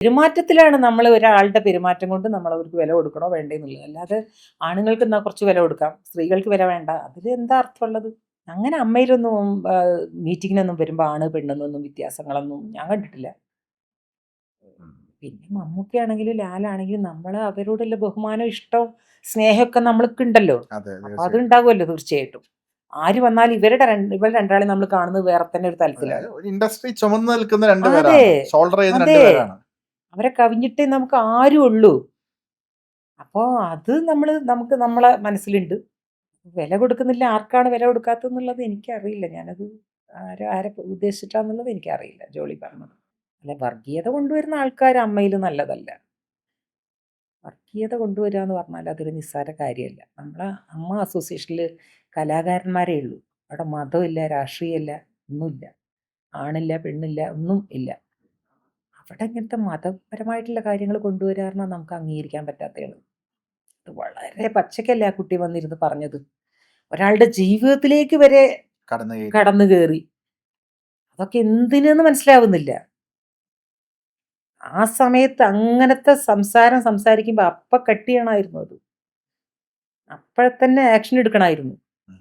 പെരുമാറ്റത്തിലാണ് നമ്മൾ ഒരാളുടെ പെരുമാറ്റം കൊണ്ട് നമ്മൾ അവർക്ക് വില കൊടുക്കണോ വേണ്ടേ എന്നുള്ളത്. അല്ലാതെ ആണുങ്ങൾക്ക് എന്നാ കുറച്ച് വില കൊടുക്കാം, സ്ത്രീകൾക്ക് വില വേണ്ട. അതിൽ എന്താ അർത്ഥമുള്ളത്? അങ്ങനെ അമ്മയിലൊന്നും മീറ്റിങ്ങിനൊന്നും വരുമ്പോൾ ആണ് പെണ്ണെന്നൊന്നും വ്യത്യാസങ്ങളൊന്നും ഞാൻ കണ്ടിട്ടില്ല. ഉം. പിന്നെ മമ്മൂക്കയാണെങ്കിലും ലാലാണെങ്കിലും നമ്മൾ അവരോടുള്ള ബഹുമാനം, ഇഷ്ടം, സ്നേഹമൊക്കെ നമ്മൾക്കുണ്ടല്ലോ. അതെ, അപ്പോൾ തീർച്ചയായിട്ടും. അതുണ്ടാകുമല്ലോ തീർച്ചയായിട്ടും. ആര് വന്നാലും ഇവർ രണ്ടാളെയും നമ്മൾ കാണുന്നത് വേറെ തന്നെ ഒരു തലത്തിലാണ്. ഒരു ഇൻഡസ്ട്രി ചുമന്ന് നിൽക്കുന്ന അതെ, രണ്ടുപേരാണ്, ഷോൾഡർ ചെയ്യുന്ന അതെ. രണ്ടുപേരാണ്. അവരെ കവിഞ്ഞിട്ടേ നമുക്ക് ആരും ഉള്ളൂ. അപ്പോൾ അത് നമുക്ക് നമ്മളെ മനസ്സിലുണ്ട്. വില കൊടുക്കുന്നില്ല. ആർക്കാണ് വില കൊടുക്കാത്തതെന്നുള്ളത് എനിക്കറിയില്ല. ഞാനത് ആരെ ഉദ്ദേശിച്ചിട്ടാന്നുള്ളത് എനിക്കറിയില്ല ജോളി പറഞ്ഞത്. അല്ല, വർഗീയത കൊണ്ടുവരുന്ന ആൾക്കാർ അമ്മയിൽ നല്ലതല്ല. വർഗീയത കൊണ്ടുവരിക എന്ന് പറഞ്ഞാൽ അതൊരു നിസ്സാര കാര്യമല്ല. നമ്മളെ അമ്മ അസോസിയേഷനിൽ കലാകാരന്മാരേ ഉള്ളൂ. അവിടെ മതമില്ല, രാഷ്ട്രീയമില്ല, ഒന്നുമില്ല. ആണില്ല, പെണ്ണില്ല, ഒന്നും ഇല്ല. അവിടെ ഇങ്ങനത്തെ മതപരമായിട്ടുള്ള കാര്യങ്ങൾ കൊണ്ടുവരിക പറഞ്ഞാൽ നമുക്ക് അംഗീകരിക്കാൻ പറ്റാത്തതാണ്. അത് വളരെ പച്ചക്കല്ലേ ആ കുട്ടി വന്നിരുന്ന് പറഞ്ഞത്. ഒരാളുടെ ജീവിതത്തിലേക്ക് വരെ കടന്നു കയറി. കടന്നു കയറി. അതൊക്കെ എന്തിനെന്ന് മനസ്സിലാവുന്നില്ല. ആ സമയത്ത് അങ്ങനത്തെ സംസാരം സംസാരിക്കുമ്പോൾ കട്ട് ചെയ്യണമായിരുന്നു അത്. അപ്പോഴത്തന്നെ ആക്ഷൻ എടുക്കണമായിരുന്നു. ഉം.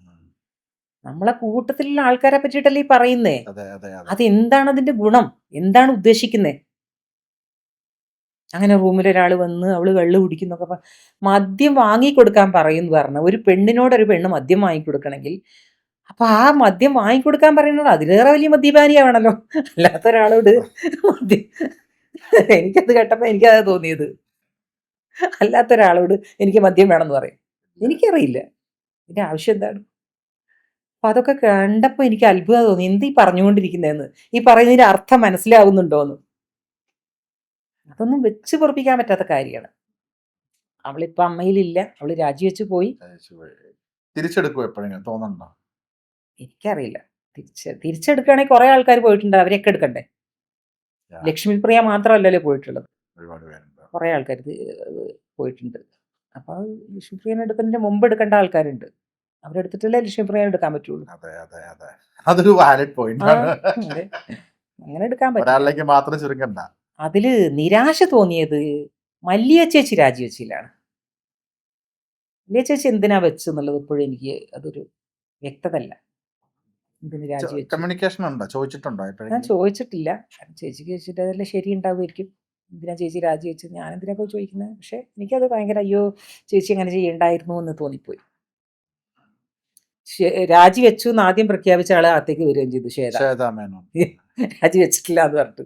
നമ്മളെ കൂട്ടത്തിലുള്ള ആൾക്കാരെ പറ്റിയിട്ടല്ലേ ഈ പറയുന്നേ. അതെ, അതെ, അതെ. അതെന്താണ് അതിന്റെ ഗുണം? എന്താണ് ഉദ്ദേശിക്കുന്നേ? അങ്ങനെ റൂമിൽ ഒരാൾ വന്ന് അവള് കള്ള് കുടിക്കുന്നൊക്കെ മദ്യം വാങ്ങിക്കൊടുക്കാൻ പറയുമെന്ന് പറഞ്ഞു. ഒരു പെണ്ണിനോട് ഒരു പെണ്ണ് മദ്യം വാങ്ങിക്കൊടുക്കണമെങ്കിൽ അപ്പൊ ആ മദ്യം വാങ്ങിക്കൊടുക്കാൻ പറയുന്നത് അതിലേറെ വലിയ മദ്യപാനിയാവണല്ലോ. അല്ലാത്ത ഒരാളോട് മദ്യം എനിക്കത് കേട്ടപ്പോ എനിക്കത് തോന്നിയത്. അല്ലാത്ത ഒരാളോട് എനിക്ക് മദ്യം വേണമെന്ന് പറയും. എനിക്കറിയില്ല ഇതിന്റെ ആവശ്യം എന്താണ്. അപ്പൊ അതൊക്കെ കണ്ടപ്പോ എനിക്ക് അത്ഭുതം തോന്നി. എന്ത് ഈ പറഞ്ഞുകൊണ്ടിരിക്കുന്നതെന്ന്, ഈ പറയുന്നതിന്റെ അർത്ഥം മനസ്സിലാവുന്നുണ്ടോന്ന്. അതൊന്നും വെച്ച് പൊറപ്പിക്കാൻ പറ്റാത്ത കാര്യമാണ്. അവളിപ്പോ അമ്മയിലില്ല. അവള് രാജിവെച്ച് പോയി. തിരിച്ചെടുക്കും എപ്പോഴെങ്കിലും തോന്നണ്ടോ? എനിക്കറിയില്ല. തിരിച്ചെടുക്കുകയാണെങ്കിൽ കുറെ ആൾക്കാർ പോയിട്ടുണ്ട്. അവരെയൊക്കെ എടുക്കണ്ടേ? ലക്ഷ്മിപ്രിയ മാത്രമല്ലല്ലോ പോയിട്ടുള്ളത്. ഒരുപാട് പേരുണ്ട്. കുറെ ആൾക്കാർ പോയിട്ടുണ്ട്. അപ്പൊ ലക്ഷ്മിപ്രിയനെ എടുക്കുന്നതിന് മുമ്പ് എടുക്കേണ്ട ആൾക്കാരുണ്ട്. അവരെടുത്തിട്ടല്ലേ ലക്ഷ്മിപ്രിയനെ എടുക്കാൻ പറ്റുള്ളൂ. അതെ, അതെ, അതെ. അതൊരു വാലിഡ് പോയിന്റ് ആ, ആണ്. അതെ. അങ്ങനെ എടുക്കാൻ പറ്റില്ല. ഒരാളിലേക്ക് മാത്രം ചുരുക്കണ്ട. അതില് നിരാശ തോന്നിയത് മല്ലിയ ചേച്ചി രാജിവെച്ചില്ലാണ്. മല്ലിയ ചേച്ചി എന്തിനാ വെച്ചു എന്നുള്ളത് ഇപ്പോഴും എനിക്ക് അതൊരു വ്യക്തതല്ല. എന്തിന് രാജിവെച്ചു? കമ്മ്യൂണിക്കേഷൻ ഉണ്ടോ? ചോദിച്ചിട്ടുണ്ടോ ഞാൻ എപ്പോഴെങ്കിലും? ചോദിച്ചിട്ടില്ല. കാരണം ചേച്ചിക്ക് ചോദിച്ചിട്ട് അതെല്ലാം ശരി ഉണ്ടാവുമായിരിക്കും. എന്തിനാ ചേച്ചി രാജിവെച്ചത്? ഞാനെന്തിനാ പോയി ചോദിക്കുന്നത്? പക്ഷേ എനിക്കത് ഭയങ്കര അയ്യോ ചേച്ചി അങ്ങനെ ചെയ്യണ്ടായിരുന്നു എന്ന് തോന്നിപ്പോയി. രാജിവെച്ചു എന്ന് ആദ്യം പ്രഖ്യാപിച്ച ആള് അകത്തേക്ക് വരികയും ചെയ്തു, ശ്വേത. ശ്വേതാ മേനോൻ. രാജിവെച്ചിട്ടില്ല എന്ന് പറഞ്ഞിട്ട്.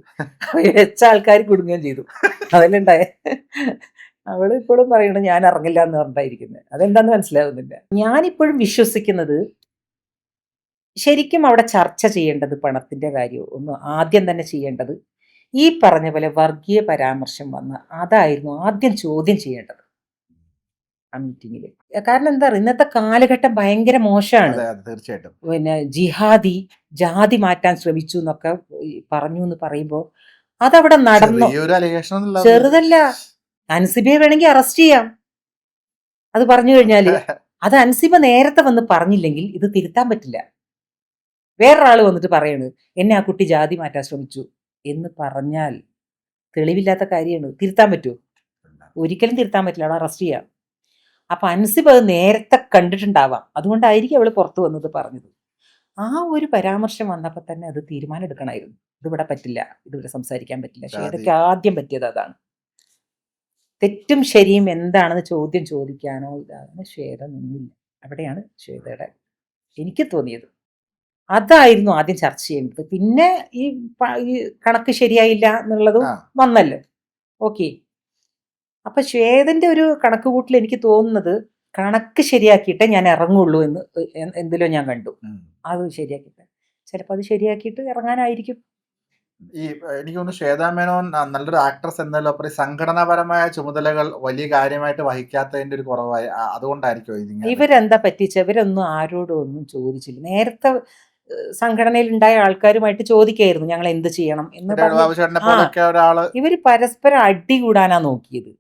വെച്ച ആൾക്കാർ കുടുങ്ങുകയും ചെയ്തു. അതിലുണ്ടായ അവള് ഇപ്പോഴും പറയണത് ഞാൻ ഇറങ്ങില്ല എന്ന് പറഞ്ഞിട്ടായിരിക്കുന്നത്. അതെന്താന്ന് മനസ്സിലാവുന്നില്ല. ഞാനിപ്പോഴും വിശ്വസിക്കുന്നത് ശരിക്കും അവിടെ ചർച്ച ചെയ്യേണ്ടത് പണത്തിന്റെ കാര്യം ഒന്ന് ആദ്യം തന്നെ ചെയ്യേണ്ടത് ഈ പറഞ്ഞ പോലെ വർഗീയ പരാമർശം വന്ന അതായിരുന്നു ആദ്യം ചോദ്യം ചെയ്യേണ്ടത് ആ മീറ്റിങ്ങിൽ. കാരണം എന്താ പറയുക, ഇന്നത്തെ കാലഘട്ടം ഭയങ്കര മോശമാണ്. അതെ, അതെ, തീർച്ചയായിട്ടും. പിന്നെ ജിഹാദി, ജാതി മാറ്റാൻ ശ്രമിച്ചു എന്നൊക്കെ പറഞ്ഞു എന്ന് പറയുമ്പോൾ അതവിടെ നടന്നു. ചെറിയൊരു അലിഗേഷൻ എന്നുള്ളത് ചെറുതല്ല. അൻസിബയെ വേണമെങ്കിൽ അറസ്റ്റ് ചെയ്യാം അത് പറഞ്ഞു കഴിഞ്ഞാല്. അത് അൻസിബ നേരത്തെ വന്ന് പറഞ്ഞില്ലെങ്കിൽ ഇത് തിരുത്താൻ പറ്റില്ല. വേറൊരാൾ വന്നിട്ട് പറയണ് എന്നെ ആ കുട്ടി ജാതി മാറ്റാൻ ശ്രമിച്ചു എന്ന് പറഞ്ഞാൽ തെളിവില്ലാത്ത കാര്യമാണ്. തിരുത്താൻ പറ്റുമോ? ഒരിക്കലും തിരുത്താൻ പറ്റില്ല. അവിടെ അറസ്റ്റ് ചെയ്യാം. അപ്പൊ അൻസിബ് അത് നേരത്തെ കണ്ടിട്ടുണ്ടാവാം. അതുകൊണ്ടായിരിക്കും അവള് പുറത്തു വന്നത് പറഞ്ഞത്. ആ ഒരു പരാമർശം വന്നപ്പോൾ തന്നെ അത് തീരുമാനം എടുക്കണമായിരുന്നു. ഇതിവിടെ പറ്റില്ല, ഇതിവിടെ സംസാരിക്കാൻ പറ്റില്ല. ശ്വേതയ്ക്ക് ആദ്യം പറ്റിയത് അതാണ്. തെറ്റും ശരിയും എന്താണെന്ന് ചോദ്യം ചോദിക്കാനോ ഇതാണ് ശ്വേത നിന്നില്ല. അവിടെയാണ് ശ്വേതയുടെ എനിക്ക് തോന്നിയത്. അതായിരുന്നു ആദ്യം ചർച്ച ചെയ്യേണ്ടത്. പിന്നെ ഈ കണക്ക് ശരിയായില്ല എന്നുള്ളതും വന്നല്ലോ. ഓക്കെ. അപ്പൊ ശ്വേതന്റെ ഒരു കണക്ക് കൂട്ടൽ എനിക്ക് തോന്നുന്നത് കണക്ക് ശരിയാക്കിയിട്ടേ ഞാൻ ഇറങ്ങുള്ളൂ എന്ന് എന്തിലോ ഞാൻ കണ്ടു. അത് ശരിയാക്കിയിട്ട് ചിലപ്പോൾ അത് ശരിയാക്കിയിട്ട് ഇറങ്ങാനായിരിക്കും. ഈ എനിക്ക് തോന്നുന്നു ശ്വേതാ മേനോൻ നല്ലൊരു ആക്ട്രസ് എന്നതിലുപരി സംഘടനാപരമായ ചുമതലകൾ വലിയ കാര്യമായിട്ട് വഹിക്കാത്തതിന്റെ ഒരു കുറവായി അതുകൊണ്ടായിരിക്കും ഇവരെന്താ പറ്റിച്ച ഇവരൊന്നും ആരോടും ഒന്നും ചോദിച്ചില്ല. നേരത്തെ സംഘടനയിൽ ഉണ്ടായ ആൾക്കാരുമായിട്ട് ചോദിക്കായിരുന്നു ഞങ്ങൾ എന്ത് ചെയ്യണം എന്ന് പറഞ്ഞു. ഇവര് പരസ്പരം അടി കൂടാനാ നോക്കിയത്.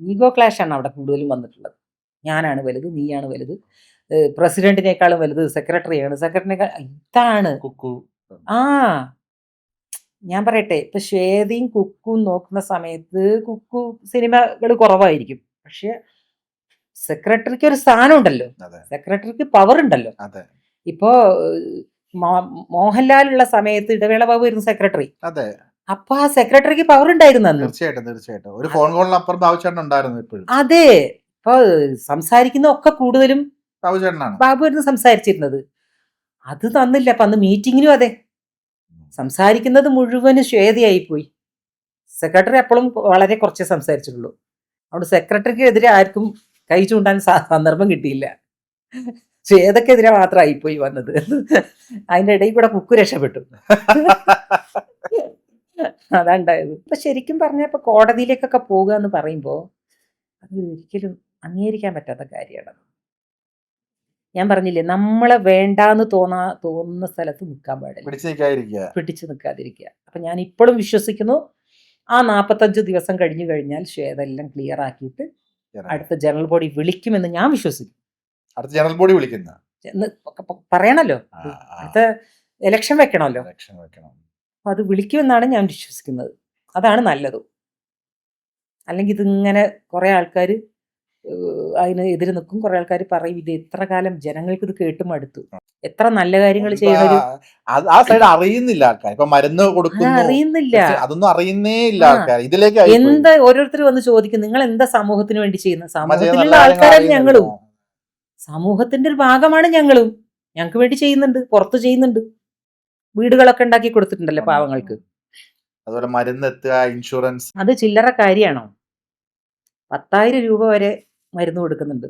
ഈഗോ ക്ലാഷ് ആണ് അവിടെ കൂടുതലും വന്നിട്ടുള്ളത്. ഞാനാണ് വലുത്, നീയാണ് വലുത്, പ്രസിഡന്റിനേക്കാളും വലുത് സെക്രട്ടറിയാണ്, സെക്രട്ടറിനേക്കാൾ ഇതാണ്. ആ ഞാൻ പറയട്ടെ, ഇപ്പൊ ശ്വേതയും കുക്കും നോക്കുന്ന സമയത്ത് കുക്കു സിനിമകൾ കുറവായിരിക്കും. പക്ഷെ സെക്രട്ടറിക്ക് ഒരു സ്ഥാനം ഉണ്ടല്ലോ, അതെ സെക്രട്ടറിക്ക് പവർ ഉണ്ടല്ലോ. അതെ ഇപ്പോ മോഹൻലാൽ ഉള്ള സമയത്ത് ഇടവേള ബാബു ആയിരുന്നു സെക്രട്ടറി. അതെ അപ്പൊ ആ സെക്രട്ടറിക്ക് പവർ ഉണ്ടായിരുന്നു അന്ന്. തീർച്ചയായിട്ടും ഒരു ഫോൺ കോളിനപ്പുറം ബാബുചേട്ടൻ ഉണ്ടായിരുന്നു ഇപ്പോഴും. അതെ, ഇപ്പൊ സംസാരിക്കുന്ന ഒക്കെ കൂടുതലും ബാബുചേട്ടനാണ്. ബാബു ആയിരുന്നു സംസാരിച്ചിരുന്നത്. അത് തന്നില്ല. അപ്പൊ അന്ന് മീറ്റിങ്ങിനും അതെ, സംസാരിക്കുന്നത് മുഴുവനും ശ്വേതയായി പോയി. സെക്രട്ടറി അപ്പോഴും വളരെ കുറച്ചേ സംസാരിച്ചിട്ടുള്ളൂ. അവിടെ സെക്രട്ടറിക്ക് എതിരെ ആർക്കും കൈ ചൂണ്ടാൻ സന്ദർഭം കിട്ടിയില്ല. ശ്വേതക്കെതിരെ മാത്രമായിപ്പോയി വന്നത്. അതിന്റെ ഇടയിൽ കൂടെ കുക്കു രക്ഷപ്പെട്ടു. അതാണ്ടായത്. ഇപ്പൊ ശരിക്കും പറഞ്ഞ ഇപ്പൊ കോടതിയിലേക്കൊക്കെ പോകുക എന്ന് പറയുമ്പോ അത് ഒരിക്കലും അംഗീകരിക്കാൻ പറ്റാത്ത കാര്യമാണ്. ഞാൻ പറഞ്ഞില്ലേ, നമ്മളെ വേണ്ടാന്ന് തോന്നുന്ന സ്ഥലത്ത് നിൽക്കാൻ പാടില്ല, പിടിച്ചു നിൽക്കാതിരിക്കുക. അപ്പൊ ഞാൻ ഇപ്പോഴും വിശ്വസിക്കുന്നു, ആ 45 ദിവസം കഴിഞ്ഞു കഴിഞ്ഞാൽ ശ്വേത എല്ലാം ക്ലിയർ ആക്കിയിട്ട് അടുത്ത ജനറൽ ബോഡി വിളിക്കുമെന്ന് ഞാൻ വിശ്വസിക്കും. അടുത്ത ജനറൽ ബോഡി വിളിക്കുന്ന പറയണല്ലോ, അടുത്ത ഇലക്ഷൻ വെക്കണമല്ലോ, അപ്പൊ അത് വിളിക്കുമെന്നാണ് ഞാൻ വിശ്വസിക്കുന്നത്. അതാണ് നല്ലത്. അല്ലെങ്കിൽ ഇതിങ്ങനെ കുറെ ആൾക്കാർ അതിന് എതിര് നിൽക്കും, കുറെ ആൾക്കാർ പറയും ഇത് എത്ര കാലം ജനങ്ങൾക്ക് ഇത് കേട്ടും അടുത്തു. എത്ര നല്ല കാര്യങ്ങൾ ചെയ്യുന്ന ആ സൈഡ് അറിയുന്നില്ല ആൾക്കാർ. ഇപ്പൊ മരുന്ന് കൊടുക്കുന്നു, അറിയുന്നില്ല, അതൊന്നും അറിയുന്നേ ഇല്ല ആൾക്കാർ. ഇതിലേക്ക് എന്താ ഓരോരുത്തർ വന്ന് ചോദിക്കും, നിങ്ങൾ എന്താ സമൂഹത്തിന് വേണ്ടി ചെയ്യുന്നത്? സമൂഹത്തിലുള്ള ആൾക്കാരാണ് ഞങ്ങളും, സമൂഹത്തിന്റെ ഒരു ഭാഗമാണ് ഞങ്ങളും. ഞങ്ങൾക്ക് വേണ്ടി ചെയ്യുന്നുണ്ട്, പുറത്ത് ചെയ്യുന്നുണ്ട്, വീടുകളൊക്കെ ഉണ്ടാക്കി കൊടുത്തിട്ടുണ്ടല്ലോ പാവങ്ങൾക്ക്. അതുപോലെ മരുന്ന് എത്തുക, ഇൻഷുറൻസ്, അത് ചില്ലറ കാര്യമാണോ? 10,000 രൂപ വരെ മരുന്ന് കൊടുക്കുന്നുണ്ട്.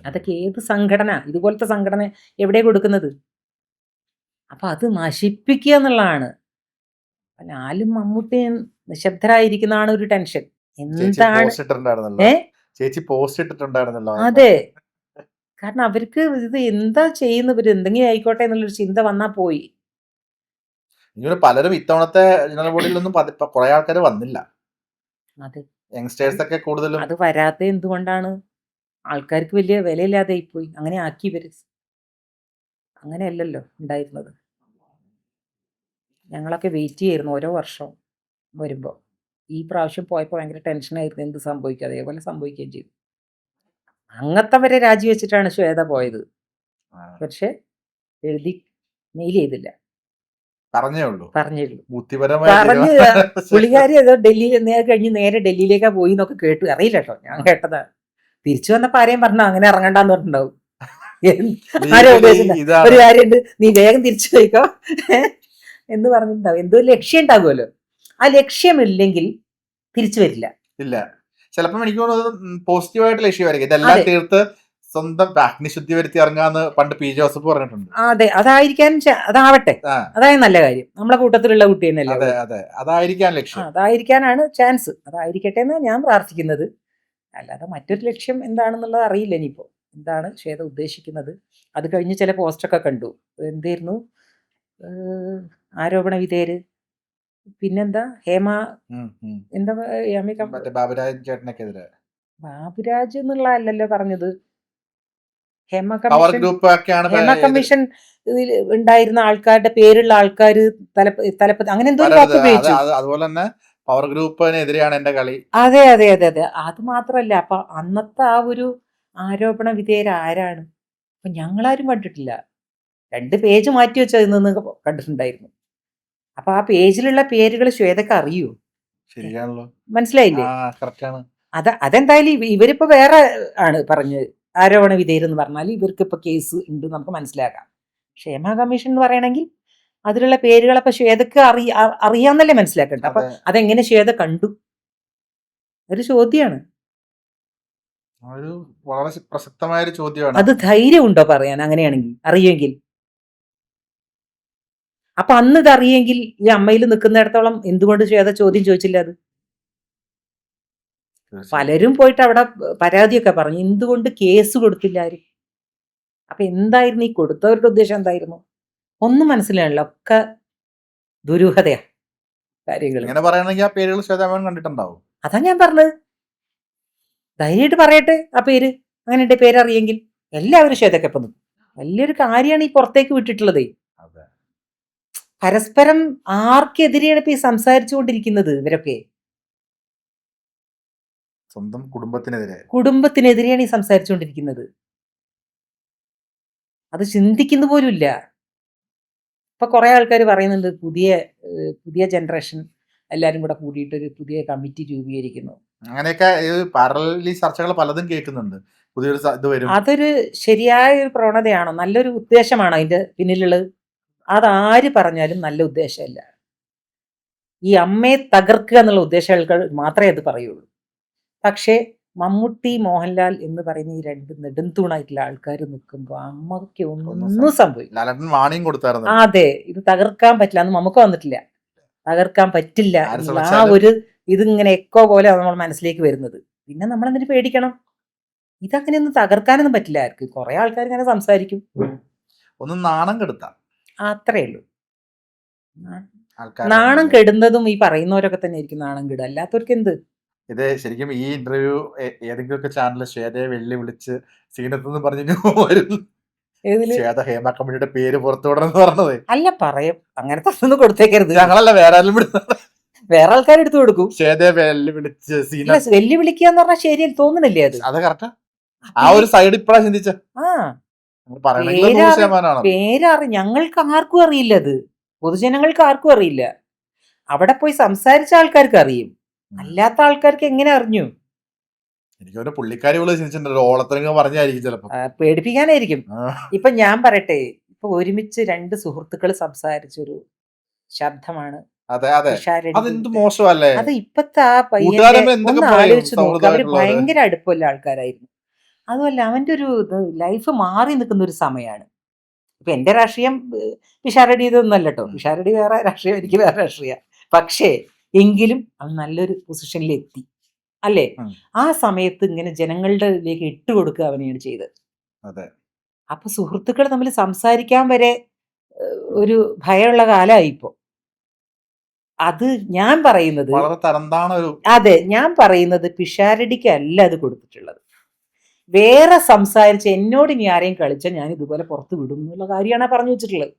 അതൊക്കെ ഏത് സംഘടന, ഇതുപോലത്തെ സംഘടന എവിടെ കൊടുക്കുന്നത്? അപ്പൊ അത് നശിപ്പിക്കുക എന്നുള്ളതാണ്. ലാലും മമ്മൂട്ടിയും നിശബ്ദരായിരിക്കുന്നതാണ് ഒരു ടെൻഷൻ. എന്താണ് ചേച്ചി പോസ്റ്റ് ഇട്ടിട്ടുണ്ടായിരുന്നല്ലോ. അതെ, കാരണം അവർക്ക് ഇത് എന്താ ചെയ്യുന്നവര്, എന്തെങ്കിലും ആയിക്കോട്ടെ എന്നുള്ളൊരു ചിന്ത വന്നാ പോയി. പലരും ഇത്തവണത്തെ ജനറൽ ബോഡിയിലൊന്നും കുറെ ആൾക്കാർ വന്നില്ല. അതെ, യങ്സ്റ്റേഴ്സ് ഒക്കെ കൂടുതലും. അത് വരാത്ത എന്തുകൊണ്ടാണ്? ആൾക്കാർക്ക് വലിയ വിലയില്ലാതെ പോയി. അങ്ങനെ ആക്കി ഇവര്. അങ്ങനെയല്ലല്ലോ ഉണ്ടായിരുന്നത്. ഞങ്ങളൊക്കെ വെയിറ്റ് ചെയ്യായിരുന്നു ഓരോ വർഷം വരുമ്പോ. ഈ പ്രാവശ്യം പോയപ്പോൾ ഭയങ്കര ടെൻഷനായിരുന്നു, എന്ത് സംഭവിക്കും. അതേപോലെ സംഭവിക്കുകയും ചെയ്തു. അങ്ങത്തെ വരെ രാജിവെച്ചിട്ടാണ് ശ്വേത പോയത്. പക്ഷെ എഴുതി മെയിൽ ചെയ്തില്ല, പറഞ്ഞുള്ളൂ. പുള്ളിക്കാരി ഏതോ ഡൽഹിയിൽ കഴിഞ്ഞ് നേരെ ഡൽഹിയിലേക്കാ പോയി എന്നൊക്കെ കേട്ടു. അറിയില്ല കേട്ടോ, ഞാൻ കേട്ടതാ. തിരിച്ചു വന്നപ്പോ ആരെയും പറഞ്ഞോ അങ്ങനെ ഇറങ്ങണ്ടെന്ന് പറഞ്ഞിട്ടുണ്ടാവും. ആരോ ഉദ്ദേശിച്ച ഒരു കാര്യമുണ്ട്, നീ വേഗം തിരിച്ചു പോയിക്കോ എന്ന് പറഞ്ഞിട്ടുണ്ടാവും. എന്തോ ലക്ഷ്യം ഉണ്ടാകുമല്ലോ, ആ ലക്ഷ്യമില്ലെങ്കിൽ തിരിച്ചു വരില്ല. ഇല്ല, ചിലപ്പോൾ എനിക്ക് തോന്നുന്നത് പോസിറ്റീവായിട്ട് ലക്ഷ്യമായിരിക്കും. ഇതെല്ലാം തീർത്ത് സ്വന്തം അഗ്നിശുദ്ധി വരുത്തി ഇറങ്ങാന്ന് പണ്ട് പി ജോസഫ് പറഞ്ഞിട്ടുണ്ട്. അതെ, അതാവട്ടെ, അതായത് നല്ല കാര്യം. നമ്മളെ കൂട്ടത്തിലുള്ള കുട്ടി തന്നെയല്ലേ, അതായിരിക്കാനാണ് ചാൻസ്. അതായിരിക്കട്ടെ എന്ന് ഞാൻ പ്രാർത്ഥിക്കുന്നത്. അല്ലാതെ മറ്റൊരു ലക്ഷ്യം എന്താണെന്നുള്ളത് അറിയില്ല. ഇനിയിപ്പോ എന്താണ് ശ്വേത ഉദ്ദേശിക്കുന്നത്? അത് കഴിഞ്ഞ് ചില പോസ്റ്റൊക്കെ കണ്ടു. എന്തായിരുന്നു, ആരോപണ വിധേയര്, പിന്നെന്താ ഹേമ, എന്താ ബാബുരാജ് എന്നുള്ള അല്ലല്ലോ പറഞ്ഞത്. ഹേമ കമ്മീഷൻ ഉണ്ടായിരുന്ന ആൾക്കാരുടെ പേരുള്ള ആൾക്കാര് തലപ്പത്തി അങ്ങനെ എന്തോ ഒരു വാക്ക് ഉപയോഗിച്ചു. അതുപോലെ തന്നെ പവർ ഗ്രൂപ്പിനെതിരെയാണ് എന്റെ കളി. അതെ അതെ അതെ അതെ, അത് മാത്രല്ല, അപ്പൊ അന്നത്തെ ആ ഒരു ആരോപണ വിധേയർ ആരാണ്? അപ്പൊ ഞങ്ങളാരും കണ്ടിട്ടില്ല. 2 പേജ് മാറ്റി വെച്ചതിൽ നിന്ന് കണ്ടിട്ടുണ്ടായിരുന്നു. അപ്പൊ ആ പേജിലുള്ള പേരുകൾ ശ്വേതക്ക് അറിയൂ? ശരിയാണല്ലോ, മനസ്സിലായില്ലേ? അതെന്തായാലും ഇവരിപ്പോ വേറെ ആണ് പറഞ്ഞത്. ആരോപണ വിധേയരെന്ന് പറഞ്ഞാൽ ഇവർക്ക് ഇപ്പൊ കേസ് ഉണ്ട് നമുക്ക് മനസ്സിലാക്കാം. ക്ഷേമ കമ്മീഷൻ എന്ന് പറയണമെങ്കിൽ അതിലുള്ള പേരുകളൊക്കെ ശ്വേതക്ക് അറിയാന്നല്ലേ മനസ്സിലാക്കണ്ട. അപ്പൊ അതെങ്ങനെ ശ്വേത കണ്ടു? ഒരു ചോദ്യമാണ്, വളരെ പ്രസക്തമായ ഒരു ചോദ്യമാണ്. അത് ധൈര്യമുണ്ടോ പറയാൻ? അങ്ങനെയാണെങ്കിൽ, അറിയുമെങ്കിൽ. അപ്പൊ അന്ന് ഇത് അറിയെങ്കിൽ ഈ അമ്മയിൽ നിൽക്കുന്നിടത്തോളം എന്തുകൊണ്ട് ശ്വേത ചോദ്യം ചോദിച്ചില്ല? അത് പലരും പോയിട്ട് അവിടെ പരാതിയൊക്കെ പറഞ്ഞു, എന്തുകൊണ്ട് കേസ് കൊടുത്തില്ല ആരും? അപ്പൊ എന്തായിരുന്നു ഈ കൊടുത്തവരുടെ ഉദ്ദേശം? എന്തായിരുന്നു? ഒന്നും മനസ്സിലായില്ല, ഒക്കെ ദുരൂഹതയാ കാര്യങ്ങൾ. അതാ ഞാൻ പറഞ്ഞത്, ധൈര്യമായിട്ട് പറയട്ടെ ആ പേര്. അങ്ങനെ പേരറിയെങ്കിൽ എല്ലാവരും ശ്വേതക്കൊപ്പം നിൽക്കും. വലിയൊരു കാര്യമാണ് ഈ പുറത്തേക്ക് വിട്ടിട്ടുള്ളത്. പരസ്പരം ആർക്കെതിരെയാണ് ഇപ്പൊ ഈ സംസാരിച്ചുകൊണ്ടിരിക്കുന്നത് ഇവരൊക്കെ? സ്വന്തം കുടുംബത്തിനെതിരെ. കുടുംബത്തിനെതിരെയാണ് ഈ സംസാരിച്ചുകൊണ്ടിരിക്കുന്നത്. അത് ചിന്തിക്കുന്ന പോലും ഇല്ല. ഇപ്പൊ കുറെ ആൾക്കാർ പറയുന്നുണ്ട് പുതിയ ജനറേഷൻ എല്ലാരും കൂടെ കൂടിയിട്ട് ഒരു പുതിയ കമ്മിറ്റി രൂപീകരിക്കുന്നു. അങ്ങനെയൊക്കെ പാരലലി ചർച്ചകൾ പലതും കേൾക്കുന്നുണ്ട്. പുതിയൊരു ഇത് വരും. അതൊരു ശരിയായ ഒരു പ്രവണതയാണോ? നല്ലൊരു ഉദ്ദേശമാണോ അതിന്റെ പിന്നിലുള്ളത്? അതാര് പറഞ്ഞാലും നല്ല ഉദ്ദേശമല്ല. ഈ അമ്മയെ തകർക്കുക എന്നുള്ള ഉദ്ദേശങ്ങൾ മാത്രമേ അത് പറയുള്ളൂ. പക്ഷേ മമ്മൂട്ടി, മോഹൻലാൽ എന്ന് പറയുന്ന ഈ രണ്ട് നെടുംതൂണായിട്ടുള്ള ആൾക്കാർ നിൽക്കുമ്പോൾ അമ്മയ്ക്ക് ഒന്നും സംഭവിക്കും. ലാലേട്ടൻ വാണിയും കൊടുത്തായിരുന്നു. അതെ, ഇത് തകർക്കാൻ പറ്റില്ല. അന്ന് നമുക്ക് വന്നിട്ടില്ല. തകർക്കാൻ പറ്റില്ല ആര് എന്നുള്ള ആ ശ്രമിച്ചാലും ഒരു ഇതിങ്ങനെ എക്കോ പോലെ നമ്മൾ മനസ്സിലേക്ക് വരുന്നത്. പിന്നെ നമ്മൾ എന്തിനു പേടിക്കണം? ഇതങ്ങനെയൊന്നും തകർക്കാനൊന്നും പറ്റില്ല ആർക്ക്. കുറെ ആൾക്കാർ ഇങ്ങനെ സംസാരിക്കും, ഒന്ന് നാണം കെടുത്താം അത്രേ ഉള്ളൂ. ആൾക്കാരെ. നാണം കെടുന്നതും ഈ പറയുന്നവരൊക്കെ തന്നെ ആയിരിക്കും നാണം കെടുക, അല്ലാത്തവർക്ക് എന്ത്? ഇത് ശരിക്കും ഈ ഇന്റർവ്യൂ ഏതെങ്കിലുമൊക്കെ ചാനലിൽ ശ്വേതയെ വെല്ലുവിളിച്ച് സീനത്തെന്ന് പറഞ്ഞു വരുന്നു. ഏതില്? ശ്വേത ഹേമ കമ്പനിയുടെ പേര് പുറത്തു വിടണമെന്ന് പറഞ്ഞത്. അല്ല, പറയും അങ്ങനത്തെ ഒന്നും കൊടുത്തേക്കരുത്. ഞങ്ങളല്ല വേറെ ആരും വിടുന്നത്. വേറെ ആൾക്കാർ എടുത്തു കൊടുക്കും. ശ്വേതയെ വെല്ലുവിളിച്ച് ഇല്ല, വെല്ലുവിളിക്കുക എന്ന് പറഞ്ഞാൽ ശരിയല്ല, തോന്നുന്നില്ലേ അത്? അത് കറക്റ്റാ. ആ ഒരു സൈഡ് ഇപ്പഴാ ചിന്തിച്ച ആ പറയണെങ്കിൽ 100% പേരറി ഞങ്ങൾക്ക് ആർക്കും അറിയില്ല. അത് പൊതുജനങ്ങൾക്ക് ആർക്കും അറിയില്ല. അവിടെ പോയി സംസാരിച്ച ആൾക്കാർക്ക് അറിയും, അല്ലാത്ത ആൾക്കാർക്ക് എങ്ങനെ അറിഞ്ഞു? എനിക്ക് പുള്ളിക്കാരി ചിന്തിച്ചിട്ടുണ്ട്. ഓളത്തിനങ്ങ് പറഞ്ഞായിരിക്കും ചിലപ്പോ. പേടിപ്പിക്കാനായിരിക്കും. ഇപ്പൊ ഞാൻ പറയട്ടെ, ഇപ്പൊ ഒരുമിച്ച് രണ്ട് സുഹൃത്തുക്കൾ സംസാരിച്ചൊരു ശബ്ദമാണ് അതെ അതെ, തുഷാരടി. അതെന്ത് മോശമല്ലേ? അത് ഇപ്പത്തെ ആ പയ്യനെ കൂട്ടുകാരന്മാർ എന്തൊക്കെ ഒന്ന് പറയും ആലോചിച്ച് നോക്ക്. അവര് സൗഹൃദമായിട്ടുള്ളവര്. ഭയങ്കര അടുപ്പമുള്ള ആൾക്കാരായിരുന്നു. അതുമല്ല, അവന്റെ ഒരു ലൈഫ് മാറി നിൽക്കുന്ന ഒരു സമയമാണ്. ഇപ്പൊ എന്റെ രാഷ്ട്രീയം പിഷാരടി ഇതൊന്നും അല്ല കേട്ടോ. പിഷാരടി വേറെ രാഷ്ട്രീയം, എനിക്ക് വേറെ രാഷ്ട്രീയ. പക്ഷേ എങ്കിലും അവൻ നല്ലൊരു പൊസിഷനിൽ എത്തി, അല്ലേ? ആ സമയത്ത് ഇങ്ങനെ ജനങ്ങളുടെ ഇതിലേക്ക് ഇട്ടുകൊടുക്കുക അവനെയാണ് ചെയ്തത്. അതെ. അപ്പൊ സുഹൃത്തുക്കൾ തമ്മിൽ സംസാരിക്കാൻ വരെ ഒരു ഭയമുള്ള കാലമായി ഇപ്പോ. അത് ഞാൻ പറയുന്നത് വളരെ തരംതാണ ഒരു. അതെ, ഞാൻ പറയുന്നത് പിഷാരടിക്കല്ല അത് കൊടുത്തിട്ടുള്ളത്. വേറെ സംസാരിച്ച് എന്നോട് ഇനി ആരെയും കളിച്ചാൽ ഞാൻ ഇതുപോലെ പുറത്ത് വിടും എന്നുള്ള കാര്യമാണ് പറഞ്ഞു വെച്ചിട്ടുള്ളത്.